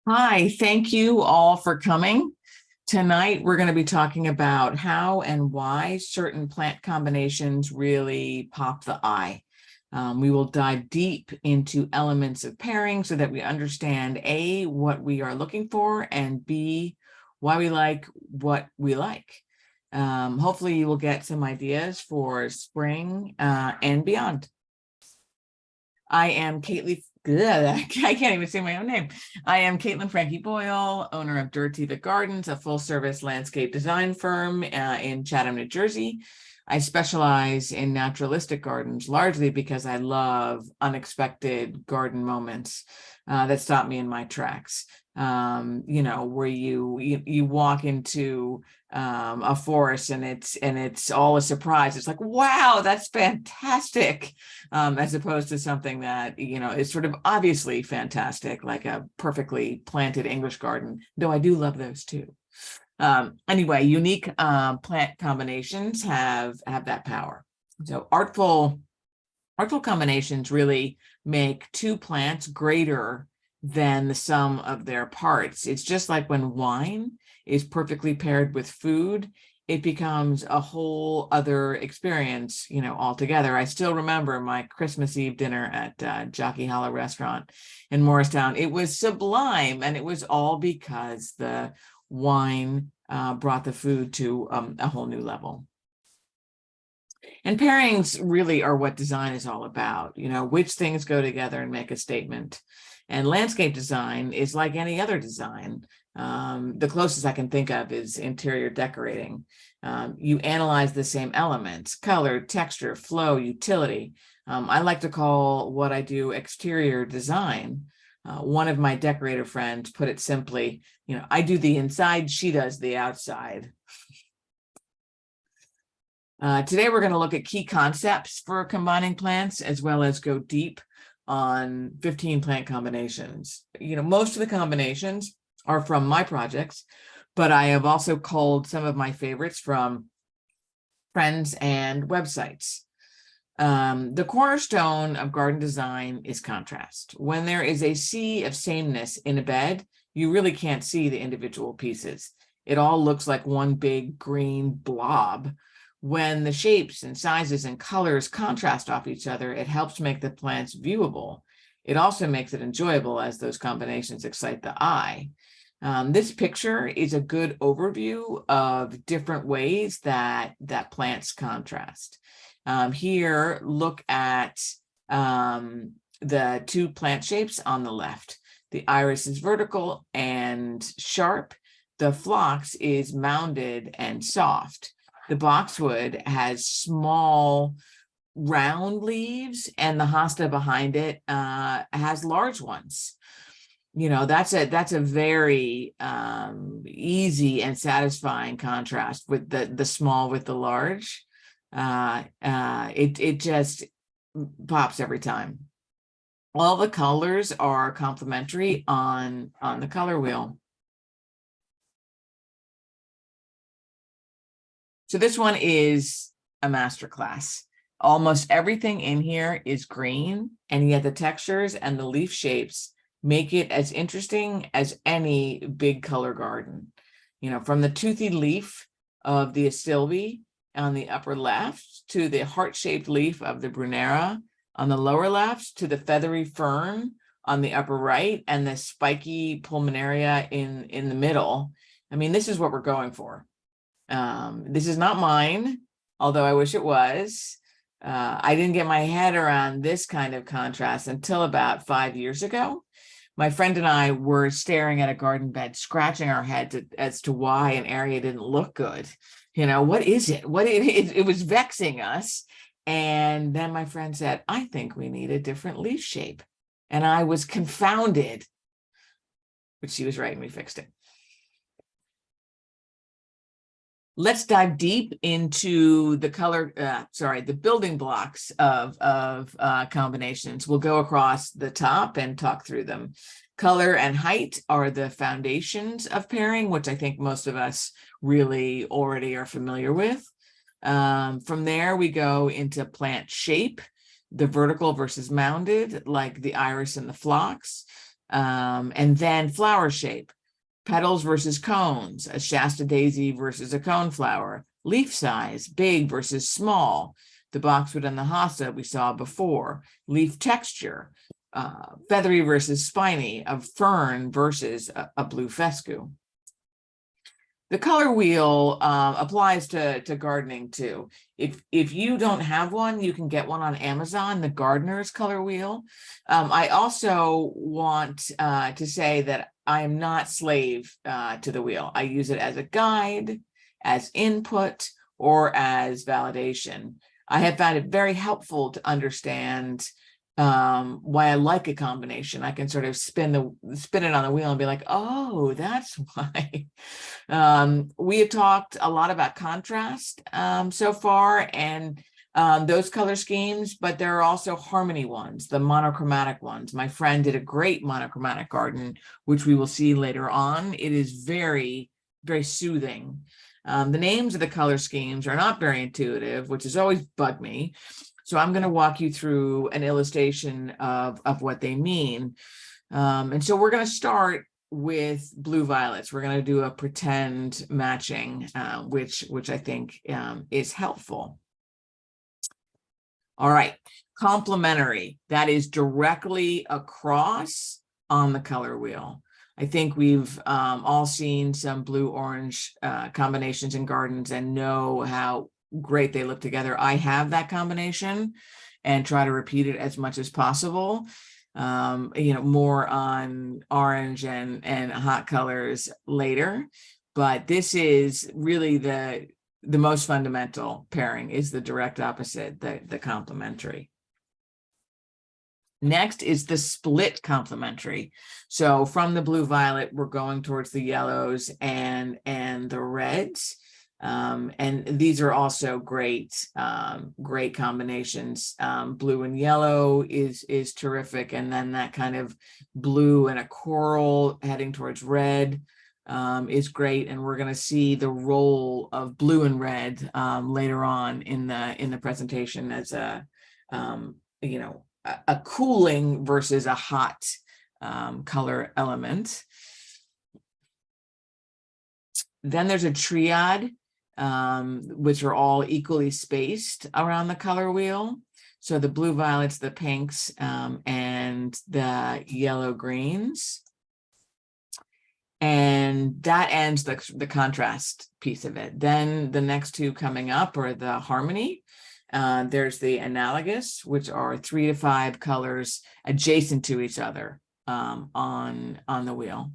Hi, thank you all for coming. Tonight, we're going to be talking about how and why certain plant combinations really pop the eye. We will dive deep into elements of pairing so that we understand A, what we are looking for, and B, why we like what we like. Hopefully, you will get some ideas for spring and beyond. I am Caitlin. I can't even say my own name. I am Caitlin Frankie Boyle, owner of Dirtiva Gardens, a full-service landscape design firm in Chatham, New Jersey. I specialize in naturalistic gardens, largely because I love unexpected garden moments that stop me in my tracks. Where you walk into a forest and it's all a surprise. It's like, wow, that's fantastic, as opposed to something that is sort of obviously fantastic, like a perfectly planted English garden, though I do love those too. Anyway, unique plant combinations have that power. So artful combinations really make two plants greater than the sum of their parts. It's just like when wine is perfectly paired with food, it becomes a whole other experience, altogether. I still remember my Christmas Eve dinner at Jockey Hollow Restaurant in Morristown. It was sublime, and it was all because the wine brought the food to a whole new level. And pairings really are what design is all about, which things go together and make a statement. And landscape design is like any other design. The closest I can think of is interior decorating. You analyze the same elements: color, texture, flow, utility. I like to call what I do exterior design. One of my decorator friends put it simply, I do the inside, she does the outside. Today, we're going to look at key concepts for combining plants, as well as go deep on 15 plant combinations. Most of the combinations are from my projects, but I have also culled some of my favorites from friends and websites. The cornerstone of garden design is contrast. When there is a sea of sameness in a bed, you really can't see the individual pieces. It all looks like one big green blob. When the shapes and sizes and colors contrast off each other, it helps make the plants viewable. It also makes it enjoyable, as those combinations excite the eye. This picture is a good overview of different ways that plants contrast. Here, look at the two plant shapes on the left. The iris is vertical and sharp. The phlox is mounded and soft. The boxwood has small round leaves, and the hosta behind it has large ones. That's a very easy and satisfying contrast with the small with the large. It just pops every time. All the colors are complementary on the color wheel. So this one is a masterclass. Almost everything in here is green, and yet the textures and the leaf shapes make it as interesting as any big color garden. From the toothy leaf of the astilbe on the upper left, to the heart-shaped leaf of the brunera on the lower left, to the feathery fern on the upper right, and the spiky pulmonaria in the middle. I mean, this is what we're going for. This is not mine, although I wish it was. I didn't get my head around this kind of contrast until about 5 years ago. My friend and I were staring at a garden bed, scratching our heads as to why an area didn't look good. What is it? It was vexing us. And then my friend said, I think we need a different leaf shape. And I was confounded, but she was right, and we fixed it. Let's dive deep into the building blocks of combinations. We'll go across the top and talk through them. Color and height are the foundations of pairing, which I think most of us really already are familiar with. From there, we go into plant shape. the vertical versus mounded, like the iris and the phlox, and then flower shape, petals versus cones, a Shasta daisy versus a coneflower, leaf size, big versus small, the boxwood and the hossa we saw before, leaf texture, feathery versus spiny, a fern versus a blue fescue. The color wheel applies to gardening too. If you don't have one, you can get one on Amazon, the Gardener's Color Wheel. I also want to say that I am not slave to the wheel. I use it as a guide, as input, or as validation. I have found it very helpful to understand why I like a combination. I can sort of spin it on the wheel and be like, oh, that's why. We have talked a lot about contrast so far, and those color schemes, but there are also harmony ones, the monochromatic ones. My friend did a great monochromatic garden, which we will see later on. It is very, very soothing. The names of the color schemes are not very intuitive, which has always bugged me. So I'm going to walk you through an illustration of what they mean. And so we're going to start with blue violets. We're going to do a pretend matching, which I think is helpful. All right, complementary, that is directly across on the color wheel. I think we've all seen some blue-orange combinations in gardens and know how great they look together. I have that combination and try to repeat it as much as possible. More on orange and hot colors later, but this is really the most fundamental pairing, is the direct opposite, the complementary. Next is the split complementary. So from the blue violet, we're going towards the yellows and the reds. And these are also great combinations. Blue and yellow is terrific. And then that kind of blue and a coral heading towards red is great. And we're going to see the role of blue and red later on in the presentation as a cooling versus a hot color element. Then there's a triad, which are all equally spaced around the color wheel. So the blue violets, the pinks, and the yellow greens. And that ends the contrast piece of it. Then the next two coming up are the harmony. There's the analogous, which are 3 to 5 colors adjacent to each other on the wheel,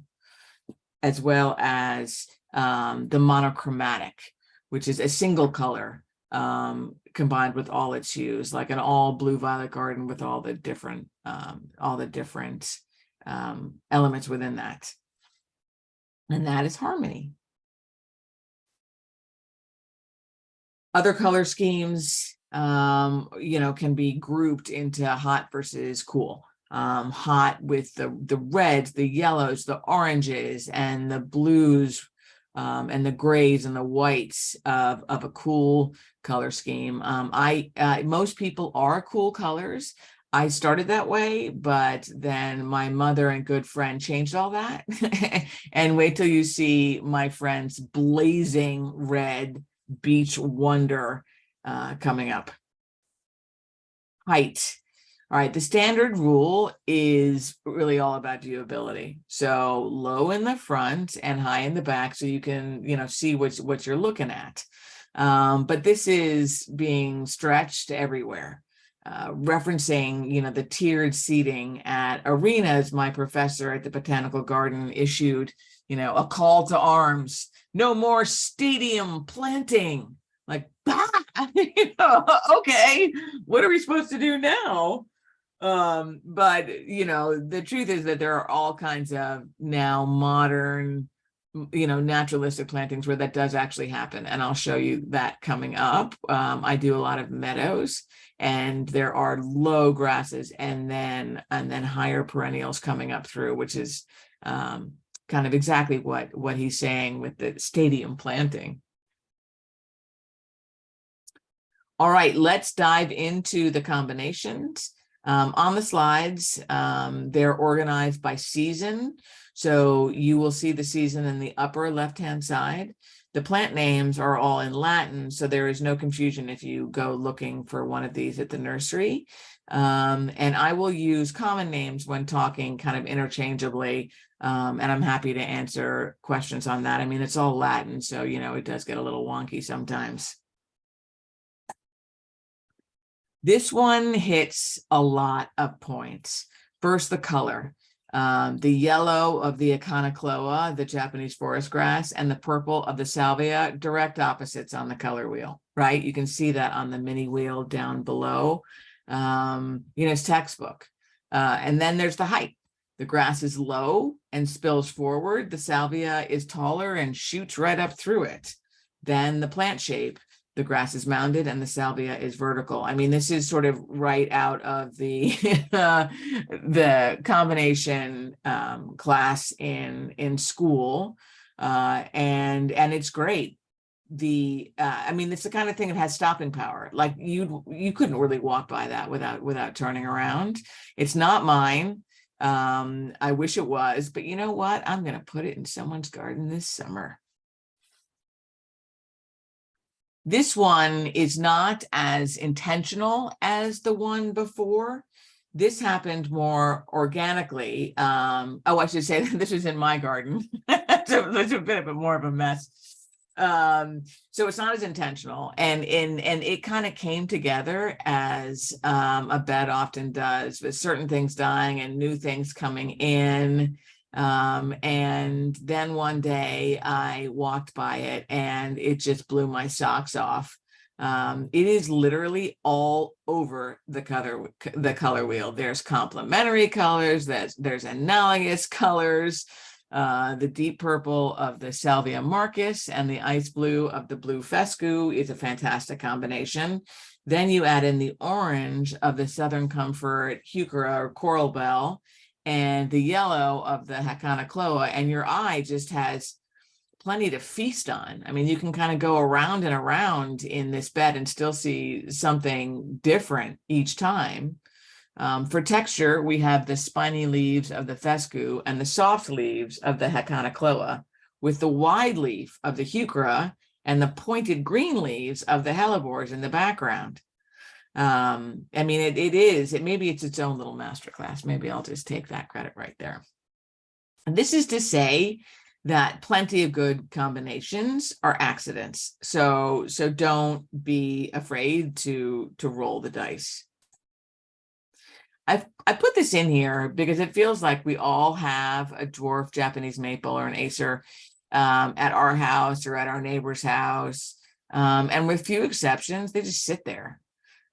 as well as the monochromatic, which is a single color combined with all its hues, like an all blue violet garden with all the different elements within that. And that is harmony. Other color schemes, can be grouped into hot versus cool. Hot with the reds, the yellows, the oranges, and the blues, and the grays and the whites of a cool color scheme. Most people are cool colors. I started that way, but then my mother and good friend changed all that. And wait till you see my friend's blazing red beach wonder coming up. Height. All right, the standard rule is really all about viewability. So low in the front and high in the back, so you can, see what you're looking at. But this is being stretched everywhere. Referencing, the tiered seating at arenas, my professor at the Botanical Garden issued, a call to arms. No more stadium planting. Like, okay, what are we supposed to do now? But the truth is that there are all kinds of now modern, naturalistic plantings where that does actually happen. And I'll show you that coming up. I do a lot of meadows, and there are low grasses and then higher perennials coming up through, which is kind of exactly what he's saying with the stadium planting. All right, let's dive into the combinations. On the slides, they're organized by season. So you will see the season in the upper left-hand side. The plant names are all in Latin, so there is no confusion if you go looking for one of these at the nursery. And I will use common names when talking kind of interchangeably, and I'm happy to answer questions on that. I mean, it's all Latin, so, it does get a little wonky sometimes. This one hits a lot of points. First, the color. The yellow of the Echinocloa, the Japanese forest grass, and the purple of the Salvia, direct opposites on the color wheel, right? You can see that on the mini wheel down below. It's textbook. And then there's the height. The grass is low and spills forward. The Salvia is taller and shoots right up through it. Then the plant shape. The grass is mounded and the salvia is vertical. I mean, this is sort of right out of the the combination class in school, and it's great. I mean, it's the kind of thing that has stopping power. Like you couldn't really walk by that without turning around. It's not mine. I wish it was, but you know what? I'm going to put it in someone's garden this summer. This one is not as intentional as the one before. This happened more organically. I should say that this was in my garden. So it's a bit more of a mess. So it's not as intentional, and it kind of came together as a bed often does, with certain things dying and new things coming in. And then one day I walked by it and it just blew my socks off. It is literally all over the color wheel. There's complementary colors, there's analogous colors. The deep purple of the Salvia marcus and the ice blue of the blue fescue is a fantastic combination. Then you add in the orange of the Southern Comfort heuchera or coral bell, and the yellow of the Echinocloa, and your eye just has plenty to feast on. I mean, you can kind of go around and around in this bed and still see something different each time. For texture, we have the spiny leaves of the fescue and the soft leaves of the Echinocloa, with the wide leaf of the heuchera and the pointed green leaves of the hellebores in the background. I mean, maybe it's its own little masterclass. Maybe I'll just take that credit right there. And this is to say that plenty of good combinations are accidents. So don't be afraid to roll the dice. I put this in here because it feels like we all have a dwarf Japanese maple or an Acer at our house or at our neighbor's house. And with few exceptions, they just sit there.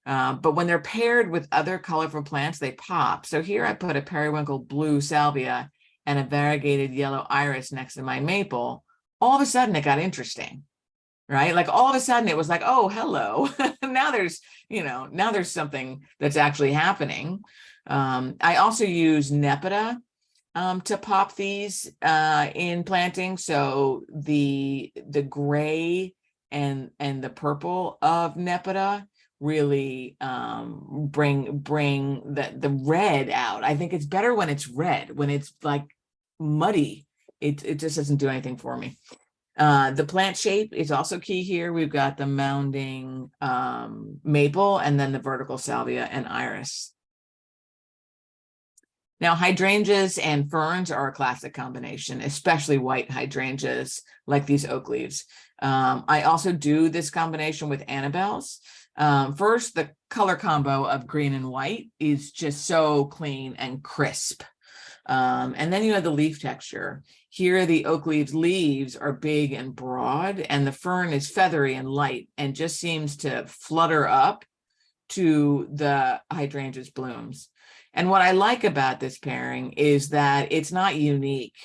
But when they're paired with other colorful plants, they pop. So here I put a periwinkle blue salvia and a variegated yellow iris next to my maple. All of a sudden it got interesting, right? Like all of a sudden it was like, oh, hello. now there's something that's actually happening. I also use Nepeta to pop these in planting. So the gray and the purple of Nepeta really bring the red out. I think it's better when it's red. When it's like muddy, it just doesn't do anything for me. The plant shape is also key here. We've got the mounding maple and then the vertical salvia and iris. Now, hydrangeas and ferns are a classic combination, especially white hydrangeas like these oak leaves. I also do this combination with Annabelles. First, the color combo of green and white is just so clean and crisp. And then you have the leaf texture. Here, the oak leaves are big and broad, and the fern is feathery and light and just seems to flutter up to the hydrangea's blooms. And what I like about this pairing is that it's not unique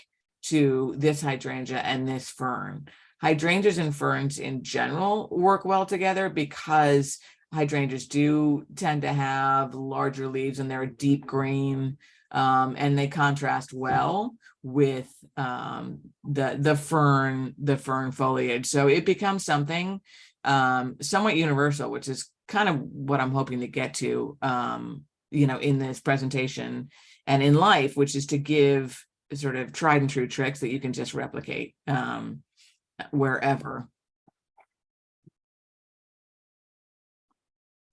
to this hydrangea and this fern. Hydrangeas and ferns in general work well together because hydrangeas do tend to have larger leaves and they're a deep green, and they contrast well with the fern foliage. So it becomes something somewhat universal, which is kind of what I'm hoping to get to, in this presentation and in life, which is to give sort of tried and true tricks that you can just replicate wherever.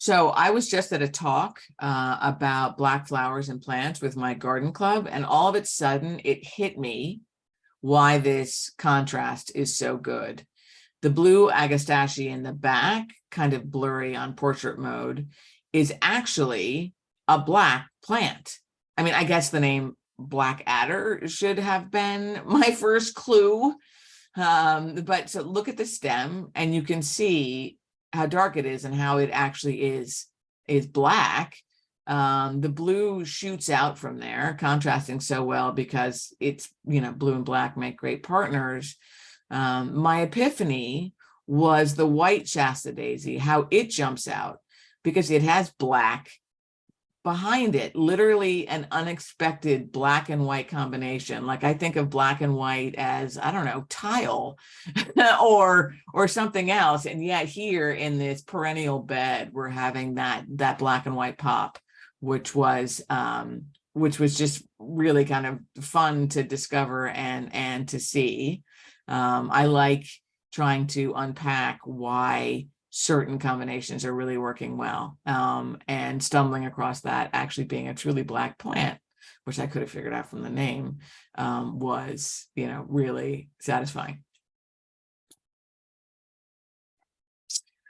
So I was just at a talk about Black flowers and plants with my garden club, and all of a sudden it hit me why this contrast is so good. The blue agastache in the back, kind of blurry on portrait mode, is actually a Black plant. I mean, I guess the name Black Adder should have been my first clue. But so look at the stem and you can see how dark it is and how it actually is Black. The blue shoots out from there, contrasting so well because it's, blue and Black make great partners. My epiphany was the white Shasta daisy, how it jumps out because it has Black behind it, literally an unexpected Black and white combination. Like I think of Black and white as, I don't know, tile or something else. And yet here in this perennial bed, we're having that Black and white pop, which was just really kind of fun to discover and to see. I like trying to unpack why certain combinations are really working well, and stumbling across that actually being a truly Black plant, which I could have figured out from the name, was, really satisfying.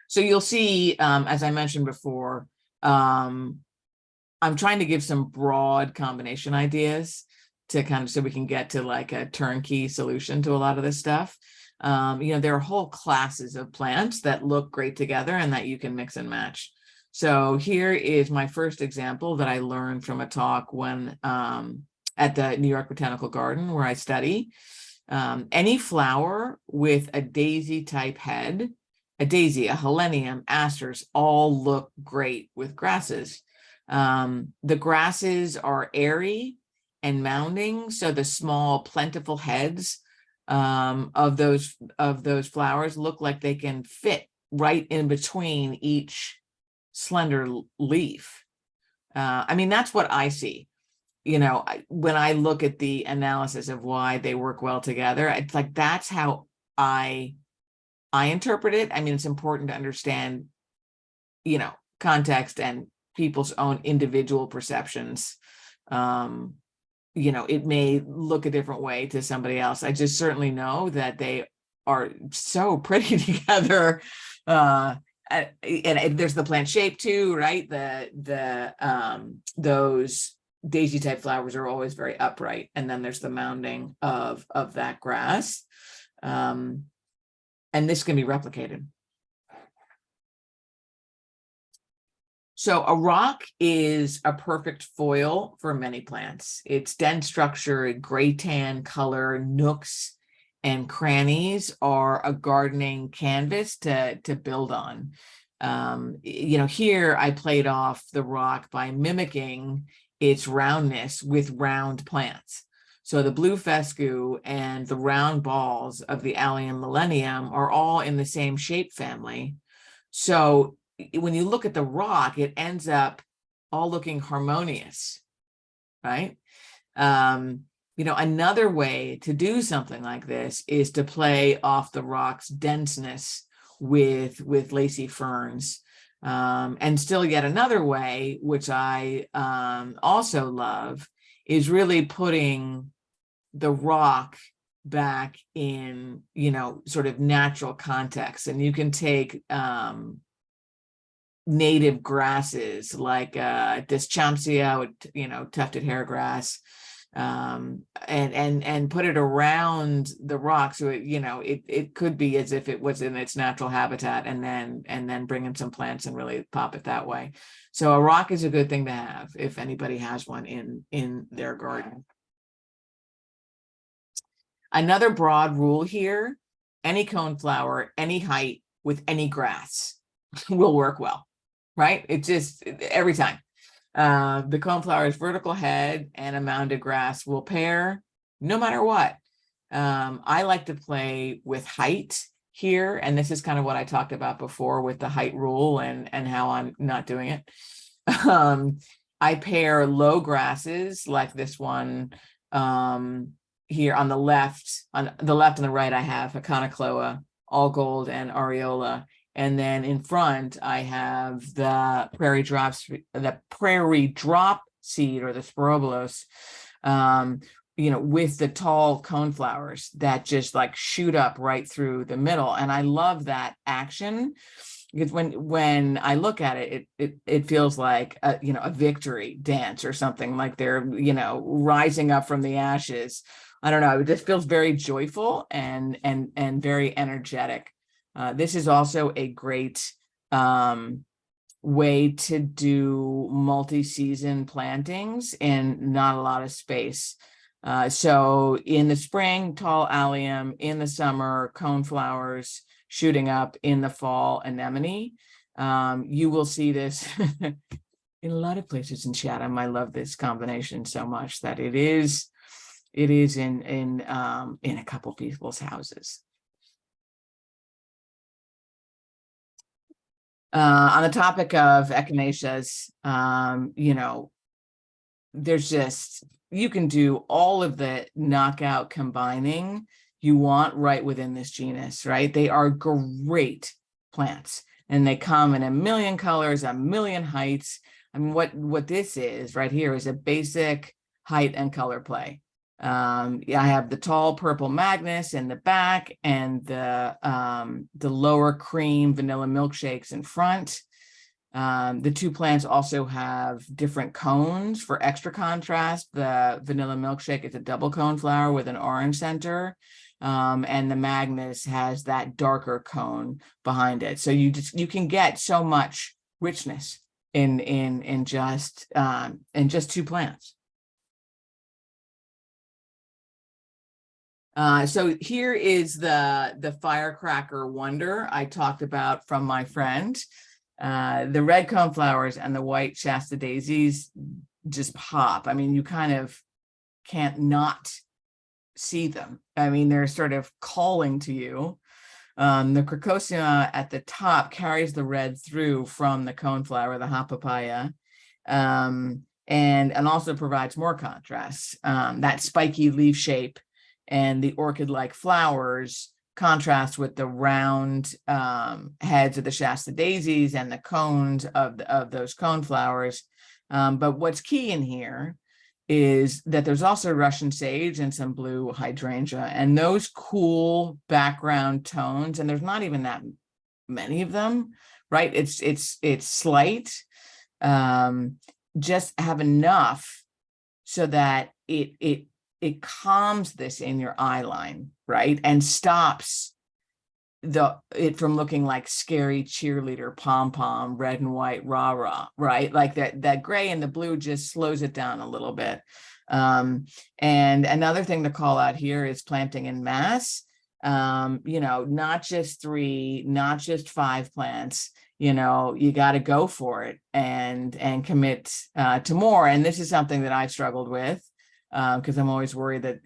So you'll see, as I mentioned before, I'm trying to give some broad combination ideas to kind of, so we can get to like a turnkey solution to a lot of this stuff. There are whole classes of plants that look great together and that you can mix and match. So here is my first example that I learned from a talk when at the New York Botanical Garden where I study. Any flower with a daisy type head, a daisy, a helenium, asters, all look great with grasses. The grasses are airy and mounding, so the small plentiful heads of those flowers look like they can fit right in between each slender leaf. I mean, that's what I see. When I look at the analysis of why they work well together, it's like that's how I interpret it. I mean, it's important to understand, context and people's own individual perceptions. It may look a different way to somebody else. I just certainly know that they are so pretty together. And there's the plant shape too, right? Those daisy type flowers are always very upright. And then there's the mounding of that grass. And this can be replicated. So a rock is a perfect foil for many plants. Its dense structure, gray tan color, nooks and crannies are a gardening canvas to build on. Here I played off the rock by mimicking its roundness with round plants. So the blue fescue and the round balls of the Allium millennium are all in the same shape family. So when you look at the rock, it ends up all looking harmonious, right? Another way to do something like this is to play off the rock's denseness with lacy ferns. And still yet another way, which I also love, is really putting the rock back in, sort of natural context. And you can take native grasses like Deschampsia, tufted hairgrass, and put it around the rock. So it could be as if it was in its natural habitat, and then bring in some plants and really pop it that way. So a rock is a good thing to have if anybody has one in their garden. Another broad rule here: any coneflower, any height with any grass will work well, right? It just every time. The coneflower's vertical head and a mounded grass will pair no matter what. I like to play with height here, and this is kind of what I talked about before with the height rule and how I'm not doing it. I pair low grasses like this one here on the left. On the left and the right, I have Aconocloa, All Gold, and Areola. And then in front, I have the prairie drop seed, or the Spirobolos, with the tall coneflowers that just like shoot up right through the middle. And I love that action, because when I look at it, it feels like a victory dance or something, like they're rising up from the ashes. I don't know. It just feels very joyful and very energetic. This is also a great way to do multi-season plantings in not a lot of space. So in the spring, tall allium; in the summer, coneflowers shooting up; in the fall, anemone. You will see this in a lot of places in Chatham. I love this combination so much that it is in a couple people's houses. On the topic of echinaceas, there's just, you can do all of the knockout combining you want right within this genus, right? They are great plants, and they come in a million colors, a million heights. I mean, what this is right here is a basic height and color play. I have the tall purple Magnus in the back, and the lower cream vanilla milkshakes in front. The two plants also have different cones for extra contrast. The vanilla milkshake is a double cone flower with an orange center, and the Magnus has that darker cone behind it. So you can get so much richness in just two plants. So here is the firecracker wonder I talked about from my friend. The red coneflowers and the white Shasta daisies just pop. I mean, you kind of can't not see them. I mean, they're sort of calling to you. The Crocosima at the top carries the red through from the coneflower, the hot papaya, and also provides more contrast. That spiky leaf shape and the orchid-like flowers contrast with the round heads of the Shasta daisies and the cones of those cone flowers. But what's key in here is that there's also Russian sage and some blue hydrangea, and those cool background tones, and there's not even that many of them, right? It's slight, just have enough so that it calms this in your eye line, right? And stops it from looking like scary cheerleader pom-pom, red and white, rah-rah, right? Like that gray and the blue just slows it down a little bit. And another thing to call out here is planting in mass. Not just 3, not just 5 plants. You got to go for it and commit to more. And this is something that I've struggled with, because I'm always worried that,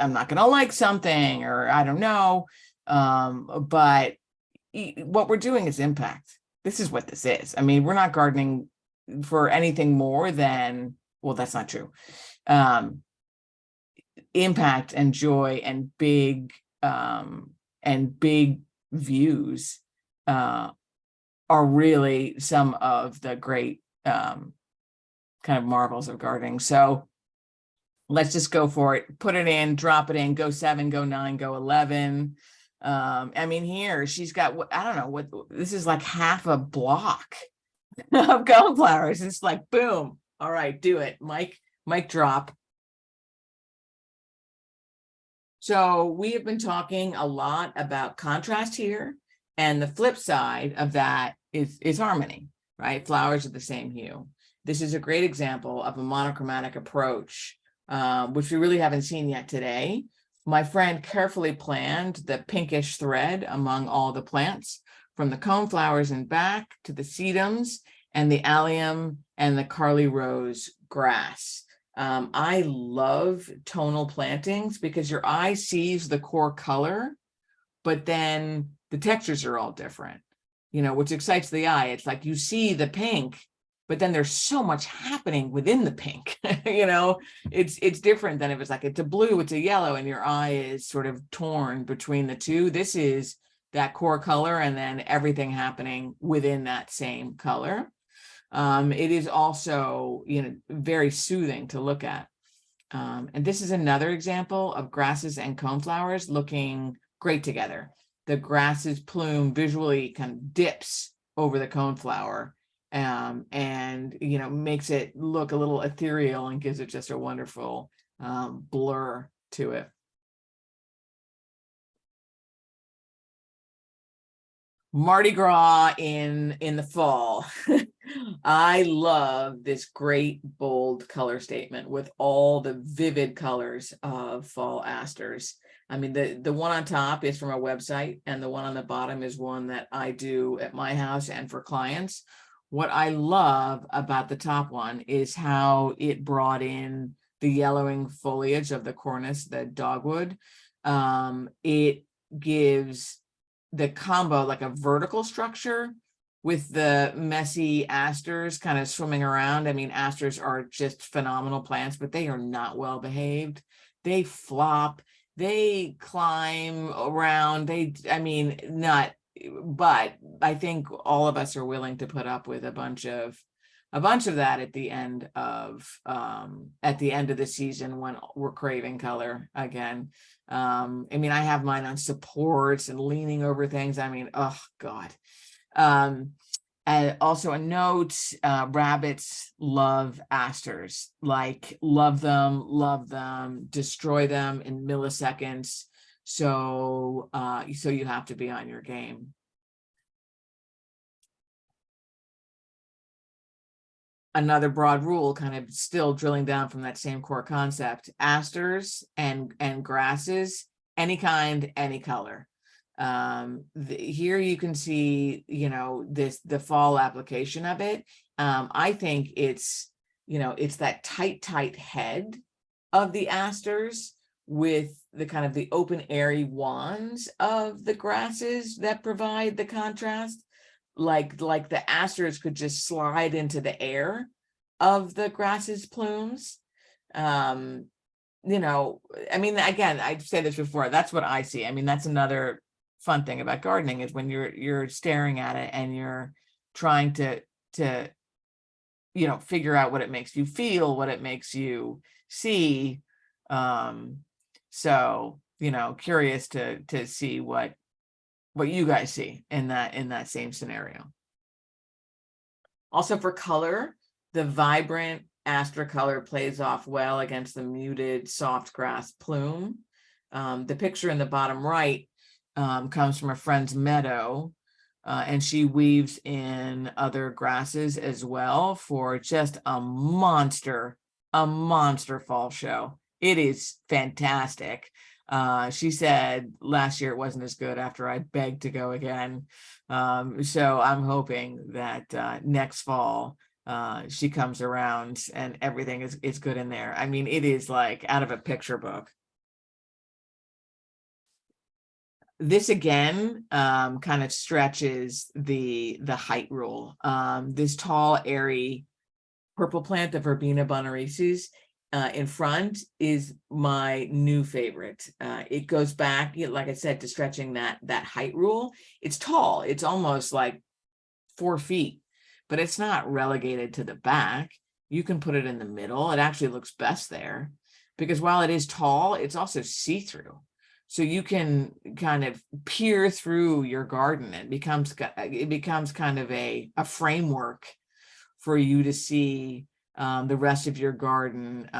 I'm not going to like something, or I don't know. But what we're doing is impact. This is what this is. I mean, we're not gardening for anything more than, well, that's not true. Impact and joy and big views are really some of the great kind of marvels of gardening. So let's just go for it. Put it in, drop it in, go 7, go 9, go 11. I mean, here she's got, I don't know what, this is like half a block of coneflowers. It's like, boom. All right, do it. Mic drop. So we have been talking a lot about contrast here, and the flip side of that is harmony, right? Flowers of the same hue. This is a great example of a monochromatic approach, which we really haven't seen yet today. My friend carefully planned the pinkish thread among all the plants, from the coneflowers in back to the sedums and the allium and the Carly Rose grass. I love tonal plantings because your eye sees the core color but then the textures are all different, which excites the eye. It's like you see the pink, but then there's so much happening within the pink. It's different than if it's like it's a blue, it's a yellow, and your eye is sort of torn between the two. This is that core color and then everything happening within that same color. It is also, very soothing to look at. And this is another example of grasses and coneflowers looking great together. The grasses plume visually kind of dips over the coneflower, and makes it look a little ethereal and gives it just a wonderful blur to it. Mardi Gras in the fall. I love this great bold color statement with all the vivid colors of fall asters. I mean, the one on top is from a website, and the one on the bottom is one that I do at my house and for clients. What I love about the top one is how it brought in the yellowing foliage of the cornus, the dogwood. It gives the combo like a vertical structure with the messy asters kind of swimming around. I mean, asters are just phenomenal plants, but they are not well behaved. They flop, they climb around, but I think all of us are willing to put up with a bunch of that at the end of the season when we're craving color again. I have mine on supports and leaning over things. Oh God. And also a note, rabbits love asters, like love them, destroy them in milliseconds. So you have to be on your game. Another broad rule, kind of still drilling down from that same core concept: asters and grasses, any kind, any color. Here you can see, the fall application of it. I think it's that tight head of the asters with the kind of the open airy wands of the grasses that provide the contrast. Like the asters could just slide into the air of the grasses plumes. Again, I'd say this before, that's what I see. That's another fun thing about gardening, is when you're staring at it and you're trying to figure out what it makes you feel, what it makes you see. Curious to see what you guys see in that same scenario. Also, for color, the vibrant aster color plays off well against the muted soft grass plume. The picture in the bottom right comes from a friend's meadow, and she weaves in other grasses as well for just a monster fall show. It is fantastic. She said last year it wasn't as good after I begged to go again. So I'm hoping that next fall she comes around and everything is good in there. It is like out of a picture book. This again kind of stretches the height rule. This tall, airy purple plant, the Verbena bonariensis, in front is my new favorite. It goes back, like I said, to stretching that height rule. It's tall. It's almost like 4 feet, but it's not relegated to the back. You can put it in the middle. It actually looks best there because while it is tall, it's also see-through. So you can kind of peer through your garden. It becomes kind of a framework for you to see the rest of your garden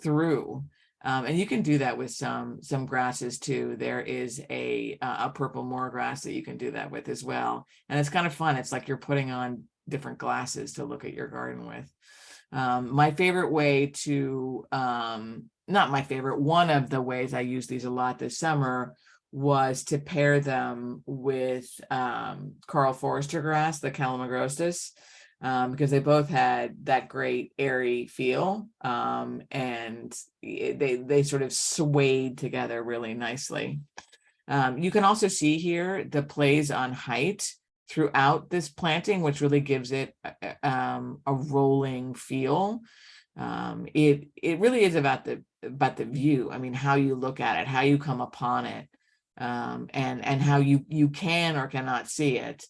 through. And you can do that with some grasses too. There is a purple moor grass that you can do that with as well. And it's kind of fun. It's like you're putting on different glasses to look at your garden with. My favorite way to, not my favorite, one of the ways I used these a lot this summer was to pair them with Karl Forster grass, the Calamagrostis, because they both had that great airy feel, and they sort of swayed together really nicely. You can also see here the plays on height throughout this planting, which really gives it a rolling feel. It really is about the view. I mean, how you look at it, how you come upon it, and how you can or cannot see it.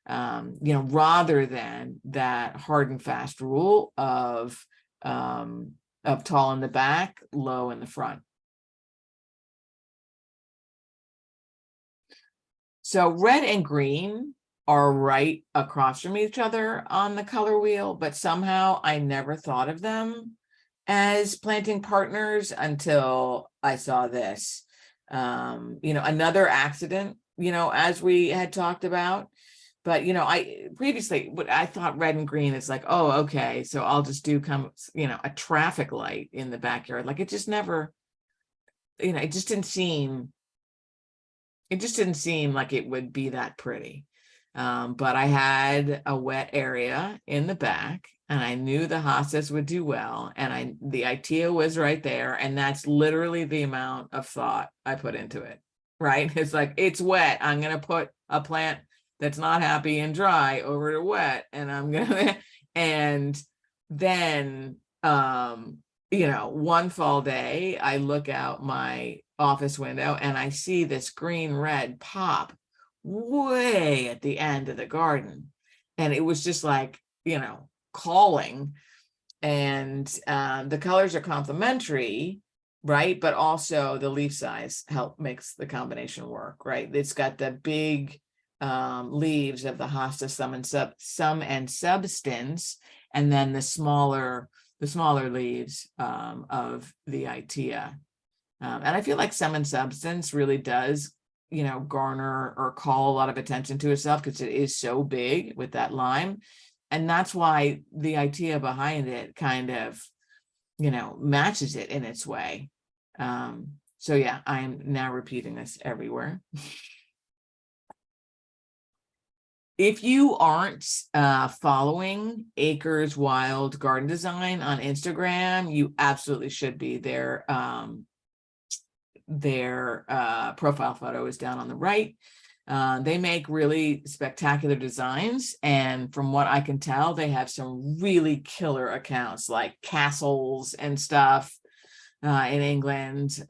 Rather than that hard and fast rule of tall in the back, low in the front. So red and green are right across from each other on the color wheel, but somehow I never thought of them as planting partners until I saw this. Another accident, as we had talked about. But, I thought red and green is like, oh, okay, so I'll just do a traffic light in the backyard. Like it just never, it just didn't seem like it would be that pretty. But I had a wet area in the back and I knew the hostas would do well. And the ITEA was right there. And that's literally the amount of thought I put into it, right? It's like, it's wet. I'm going to put a plant that's not happy and dry over to wet. And and then, one fall day, I look out my office window and I see this green red pop way at the end of the garden. And it was just like, calling. And the colors are complementary, right? But also the leaf size makes the combination work, right? It's got the big leaves of the hosta sum and substance, and then the smaller leaves of the ITEA. And I feel like sum and substance really does, garner or call a lot of attention to itself because it is so big with that lime. And that's why the ITEA behind it kind of, matches it in its way. So yeah, I'm now repeating this everywhere. If you aren't following Acres Wild Garden Design on Instagram, you absolutely should be. Their profile photo is down on the right. They make really spectacular designs. And from what I can tell, they have some really killer accounts like castles and stuff in England.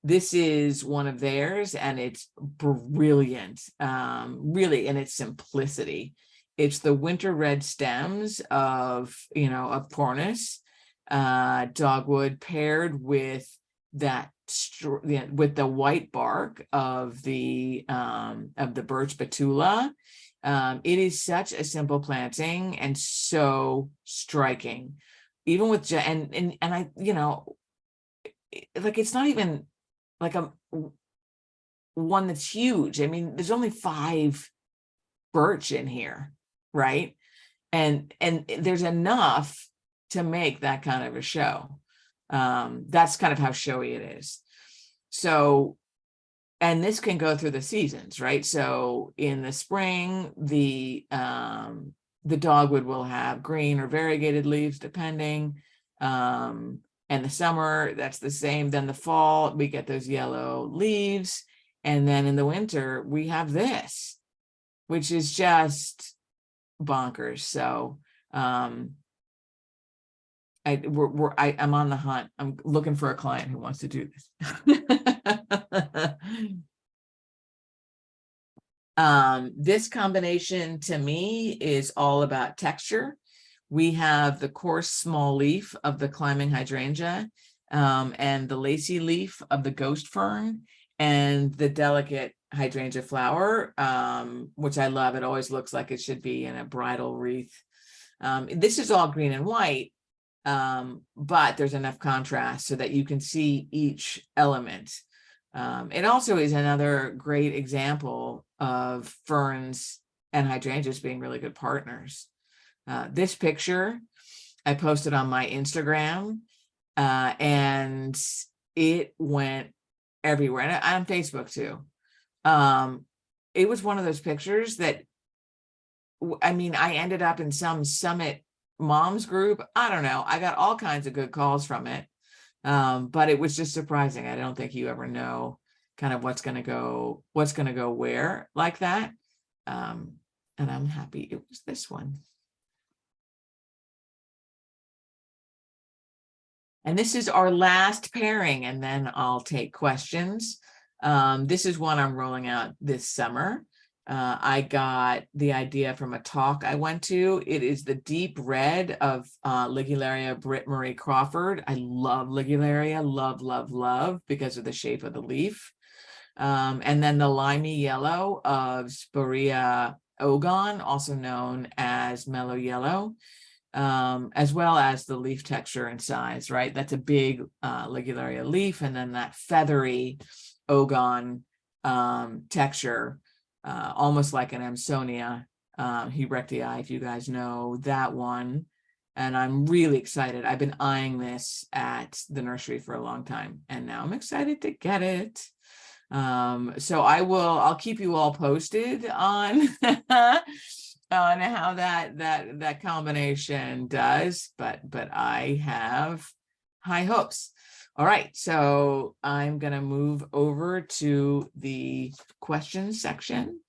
This is one of theirs, and it's brilliant, really, in its simplicity. It's the winter red stems of Pornis dogwood paired with that with the white bark of the birch betula. It is such a simple planting and so striking, even with and I like it's not even like one that's huge. I mean, there's only 5 birch in here, right? And there's enough to make that kind of a show. That's kind of how showy it is. So, and this can go through the seasons, right? So in the spring, the dogwood will have green or variegated leaves, depending. And the summer, that's the same. Then the fall, we get those yellow leaves. And then in the winter, we have this, which is just bonkers. So I'm on the hunt. I'm looking for a client who wants to do this. This combination to me is all about texture. We have the coarse small leaf of the climbing hydrangea, and the lacy leaf of the ghost fern, and the delicate hydrangea flower, which I love. It always looks like it should be in a bridal wreath. This is all green and white, but there's enough contrast so that you can see each element. It also is another great example of ferns and hydrangeas being really good partners. This picture I posted on my Instagram, and it went everywhere, and on Facebook too. It was one of those pictures that, I mean, I ended up in some Summit moms group. I don't know. I got all kinds of good calls from it. But it was just surprising. I don't think you ever know kind of what's going to go where like that. And I'm happy it was this one. And this is our last pairing, and then I'll take questions. This is one I'm rolling out this summer. I got the idea from a talk I went to. It is the deep red of Ligularia Britt Marie Crawford. I love Ligularia, love, because of the shape of the leaf. And then the limey yellow of Sporea Ogon, also known as mellow yellow. As well as the leaf texture and size, right? That's a big Ligularia leaf, and then that feathery Ogon texture, almost like an Amsonia Hebrectii, if you guys know that one. And I'm really excited. I've been eyeing this at the nursery for a long time, and now I'm excited to get it. So I'll keep you all posted on on how that combination does, but I have high hopes. All right, so I'm gonna move over to the questions section.